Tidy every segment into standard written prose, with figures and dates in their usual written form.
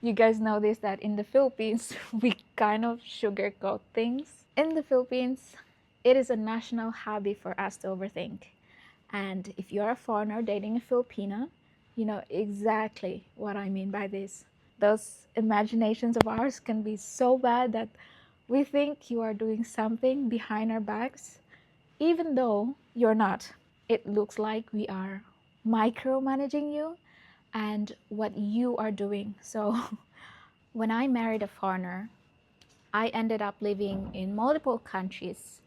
You guys know this, that in the Philippines, we kind of sugarcoat things. In the Philippines, it is a national hobby for us to overthink. And if you're a foreigner dating a Filipina, you know exactly what I mean by this. Those imaginations of ours can be so bad that we think you are doing something behind our backs, even though you're not. It looks like we are micromanaging you and what you are doing. So, when I married a foreigner, I ended up living in multiple countries.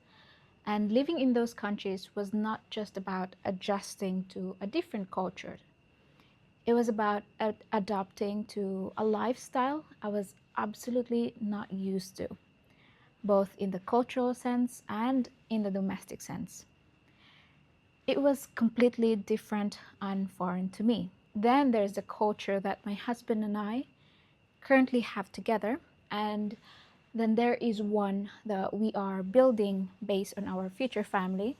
And living in those countries was not just about adjusting to a different culture. It was about adapting to a lifestyle I was absolutely not used to, both in the cultural sense and in the domestic sense. It was completely different and foreign to me. Then there's the culture that my husband and I currently have together, and then there is one that we are building based on our future family.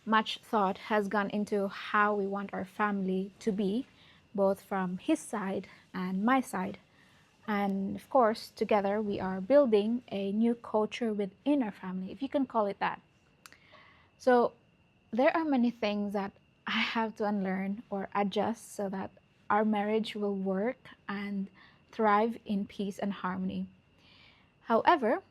Much thought has gone into how we want our family to be, both from his side and my side. And of course, together we are building a new culture within our family, if you can call it that. So there are many things that I have to unlearn or adjust so that our marriage will work and thrive in peace and harmony. However,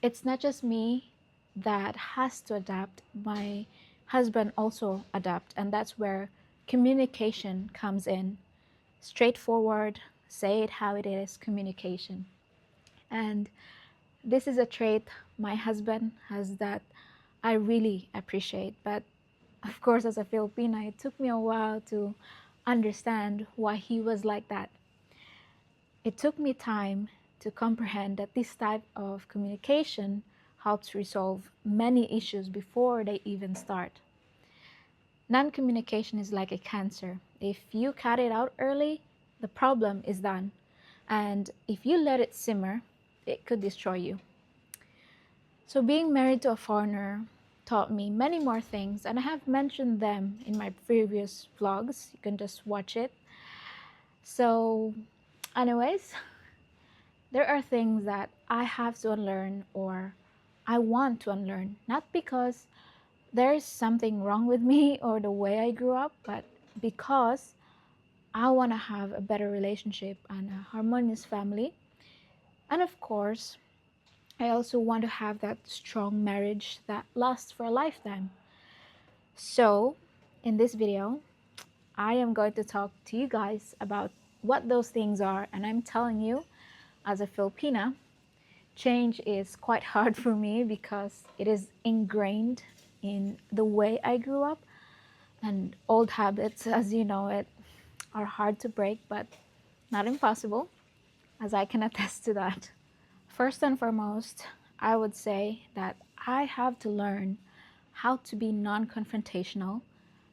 it's not just me that has to adapt. My husband also adapt, and that's where communication comes in. Straightforward, say it how it is, communication. And this is a trait my husband has that I really appreciate. But of course, as a Filipina, it took me a while to understand why he was like that. It took me time to comprehend that this type of communication helps resolve many issues before they even start. Non-communication is like a cancer. If you cut it out early, the problem is done. And if you let it simmer, it could destroy you. So being married to a foreigner taught me many more things, and I have mentioned them in my previous vlogs. You can just watch it. So anyways, there are things that I have to unlearn or I want to unlearn, not because there's something wrong with me or the way I grew up, but because I want to have a better relationship and a harmonious family. And of course, I also want to have that strong marriage that lasts for a lifetime. So, in this video, I am going to talk to you guys about what those things are, and I'm telling you, as a Filipina, change is quite hard for me because it is ingrained in the way I grew up, and old habits, as you know it, are hard to break, but not impossible, as I can attest to that. First and foremost, I would say that I have to learn how to be non-confrontational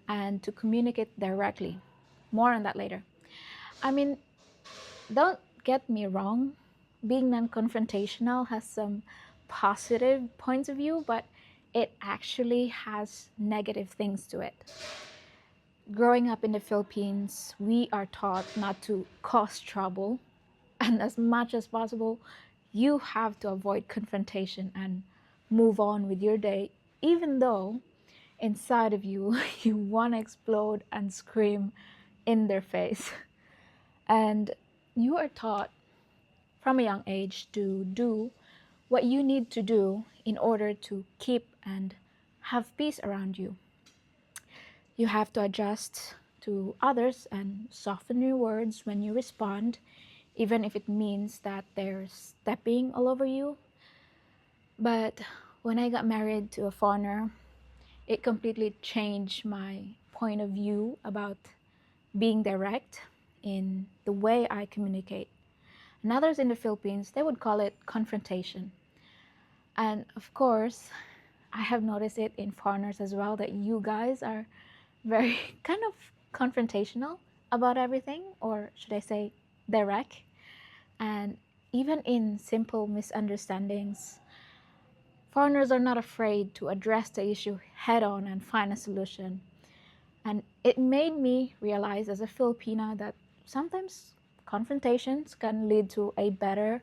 and to communicate directly. More on that later. I mean, don't get me wrong, being non-confrontational has some positive points of view, but it actually has negative things to it. Growing up in the Philippines, we are taught not to cause trouble, and as much as possible, you have to avoid confrontation and move on with your day, even though inside of you, you want to explode and scream in their face. And you are taught from a young age to do what you need to do in order to keep and have peace around you. You have to adjust to others and soften your words when you respond, even if it means that they're stepping all over you. But when I got married to a foreigner, it completely changed my point of view about being direct in the way I communicate. And others in the Philippines, they would call it confrontation. And of course, I have noticed it in foreigners as well, that you guys are very kind of confrontational about everything, or should I say direct. And even in simple misunderstandings, foreigners are not afraid to address the issue head on and find a solution. And it made me realize as a Filipina that sometimes confrontations can lead to a better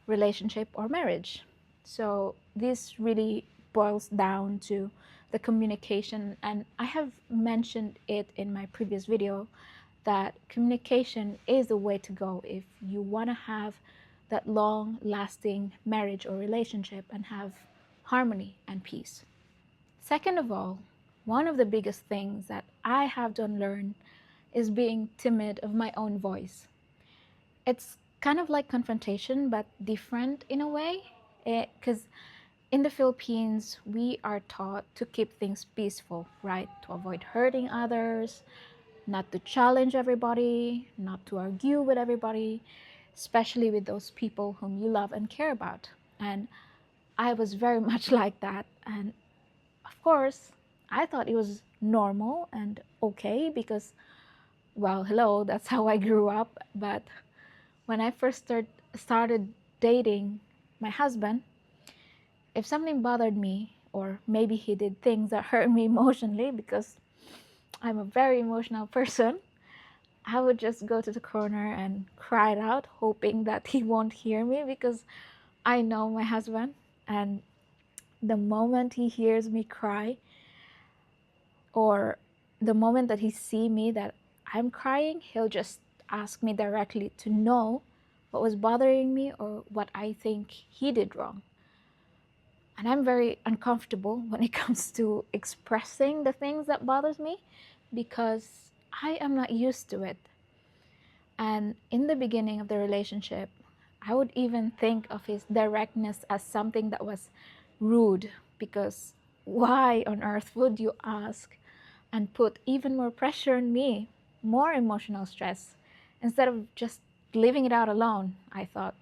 relationship or marriage. So this really boils down to the communication, and I have mentioned it in my previous video that communication is the way to go if you want to have that long lasting marriage or relationship and have harmony and peace. Second of all, one of the biggest things that I have to unlearn is being timid of my own voice. It's kind of like confrontation, but different in a way. Because in the Philippines, we are taught to keep things peaceful, right? To avoid hurting others, not to challenge everybody, not to argue with everybody, especially with those people whom you love and care about. And I was very much like that. And of course, I thought it was normal and okay because, well, hello, that's how I grew up. But when I first started dating my husband, if something bothered me, or maybe he did things that hurt me emotionally because I'm a very emotional person, I would just go to the corner and cry it out, hoping that he won't hear me because I know my husband. And the moment he hears me cry, or the moment that he see me that I'm crying, he'll just ask me directly to know what was bothering me or what I think he did wrong. And I'm very uncomfortable when it comes to expressing the things that bothers me because I am not used to it. And in the beginning of the relationship, I would even think of his directness as something that was rude because why on earth would you ask and put even more pressure on me, more emotional stress, instead of just leaving it out alone, I thought.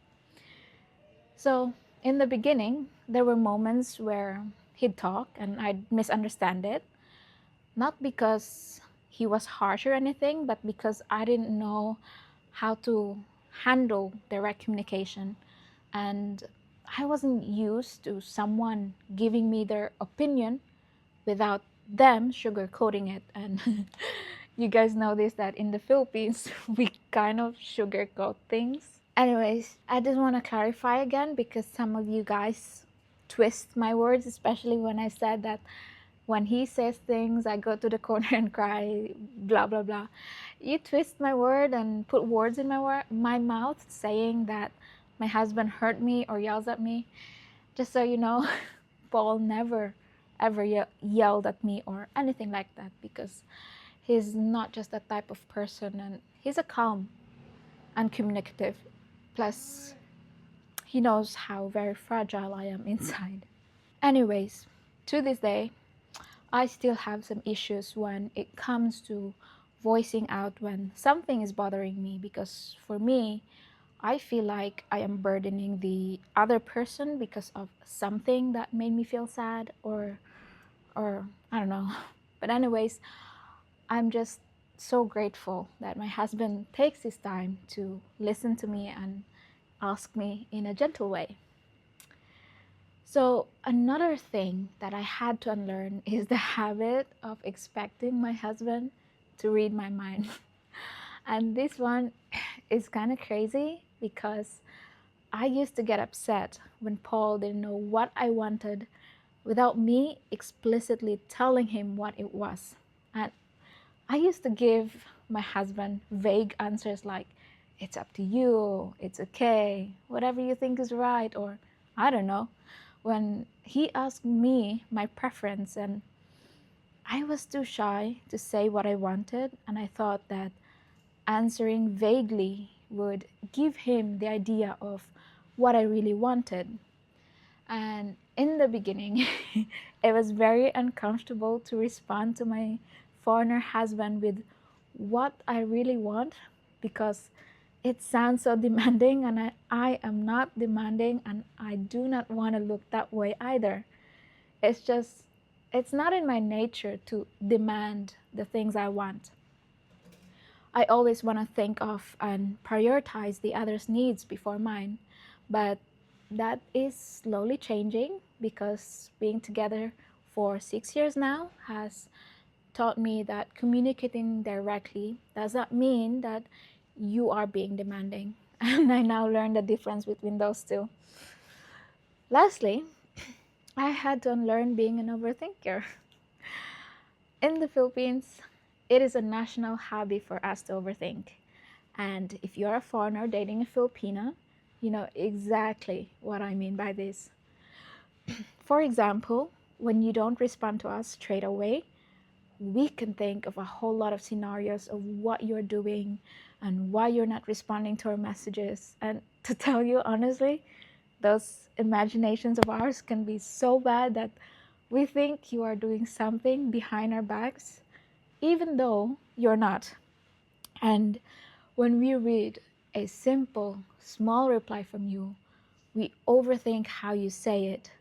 So in the beginning, there were moments where he'd talk and I'd misunderstand it, not because he was harsh or anything, but because I didn't know how to handle direct communication. And I wasn't used to someone giving me their opinion without them sugarcoating it. And you guys know this, that in the Philippines, we kind of sugarcoat things. Anyways, I just want to clarify again because some of you guys twist my words, especially when I said that when he says things, I go to the corner and cry, blah, blah, blah. You twist my word and put words in my mouth saying that my husband hurt me or yells at me. Just so you know, Paul never ever yelled at me or anything like that because he's not just that type of person, and he's a calm and communicative. Plus, he knows how very fragile I am inside. Anyways, to this day, I still have some issues when it comes to voicing out when something is bothering me because for me, I feel like I am burdening the other person because of something that made me feel sad or I don't know. But anyways, I'm just so grateful that my husband takes his time to listen to me and ask me in a gentle way. So another thing that I had to unlearn is the habit of expecting my husband to read my mind. And this one is kind of crazy because I used to get upset when Paul didn't know what I wanted without me explicitly telling him what it was. And I used to give my husband vague answers like, it's up to you, it's okay, whatever you think is right, or I don't know. When he asked me my preference, and I was too shy to say what I wanted, and I thought that answering vaguely would give him the idea of what I really wanted. And in the beginning, it was very uncomfortable to respond to my foreigner husband with what I really want because it sounds so demanding, and I am not demanding, and I do not want to look that way either. It's just, it's not in my nature to demand the things I want. I always want to think of and prioritize the other's needs before mine. But that is slowly changing because being together for 6 years now has taught me that communicating directly does not mean that you are being demanding. And I now learn the difference between those two. Lastly, I had to unlearn being an overthinker. In the Philippines, it is a national hobby for us to overthink. And if you're a foreigner dating a Filipina, you know exactly what I mean by this. For example, when you don't respond to us straight away, we can think of a whole lot of scenarios of what you're doing and why you're not responding to our messages. And to tell you honestly, those imaginations of ours can be so bad that we think you are doing something behind our backs, even though you're not. And when we read a simple, small reply from you, we overthink how you say it.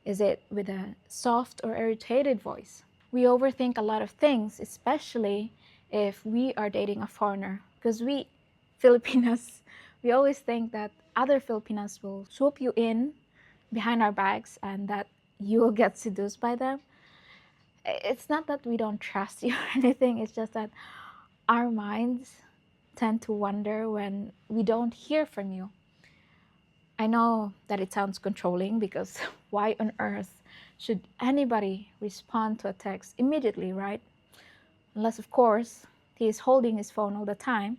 Is it with a soft or irritated voice? We overthink a lot of things, especially if we are dating a foreigner. Because we Filipinas, we always think that other Filipinas will swoop you in behind our backs and that you will get seduced by them. It's not that we don't trust you or anything, it's just that our minds tend to wonder when we don't hear from you. I know that it sounds controlling because why on earth should anybody respond to a text immediately, right? Unless, of course, he is holding his phone all the time.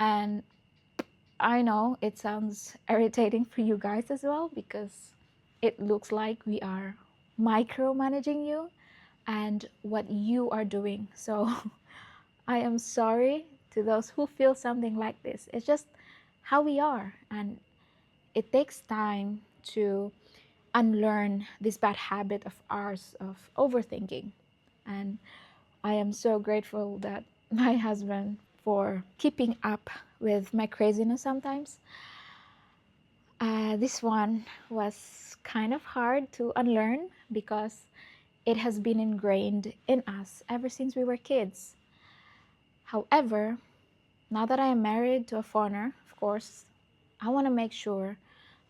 And I know it sounds irritating for you guys as well because it looks like we are micromanaging you and what you are doing. So I am sorry to those who feel something like this. It's just how we are. And it takes time to unlearn this bad habit of ours of overthinking. And I am so grateful that my husband for keeping up with my craziness sometimes. This one was kind of hard to unlearn because it has been ingrained in us ever since we were kids. However, now that I am married to a foreigner, of course, I want to make sure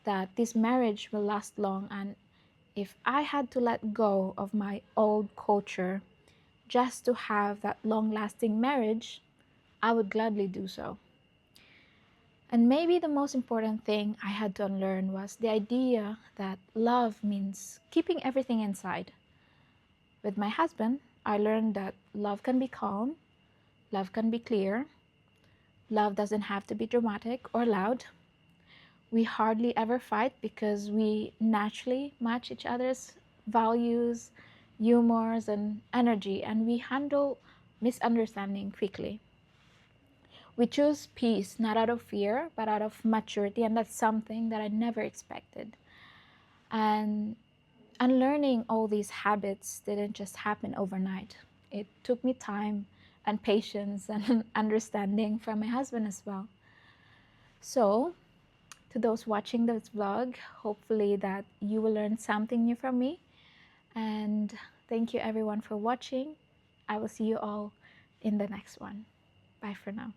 that this marriage will last long. And if I had to let go of my old culture just to have that long lasting marriage, I would gladly do so. And maybe the most important thing I had to unlearn was the idea that love means keeping everything inside. With my husband, I learned that love can be calm, love can be clear, love doesn't have to be dramatic or loud. We hardly ever fight because we naturally match each other's values, humors, and energy, and we handle misunderstanding quickly. We choose peace not out of fear, but out of maturity, and that's something that I never expected. And unlearning all these habits didn't just happen overnight. It took me time and patience and understanding from my husband as well. So, to those watching this vlog, hopefully that you will learn something new from me. And thank you everyone for watching. I will see you all in the next one. Bye for now.